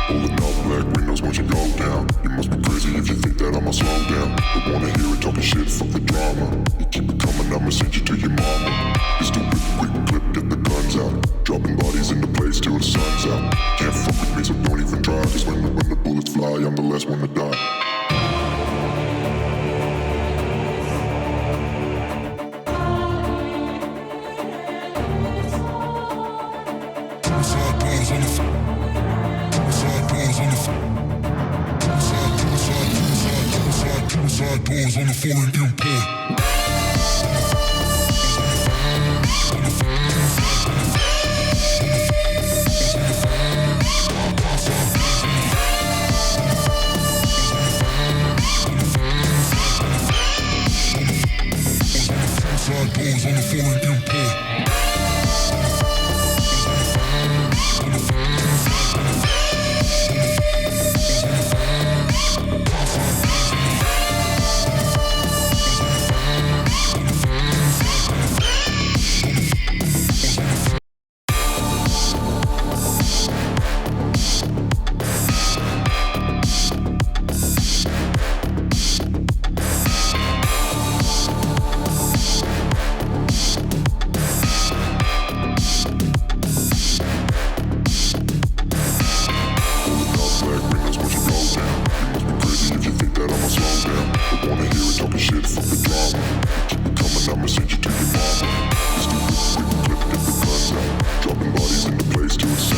Pulling up black windows once you go down. You must be crazy if you think that I'ma slow down. Don't wanna hear it talking shit, fuck the drama. You keep it coming, I'ma send you to your mama. It's the quick clip, get the guns out. Dropping bodies in the place till the sun's out. Can't fuck with me, so don't even try. Cause when the bullets fly, I'm the last one to die. On the foreign import.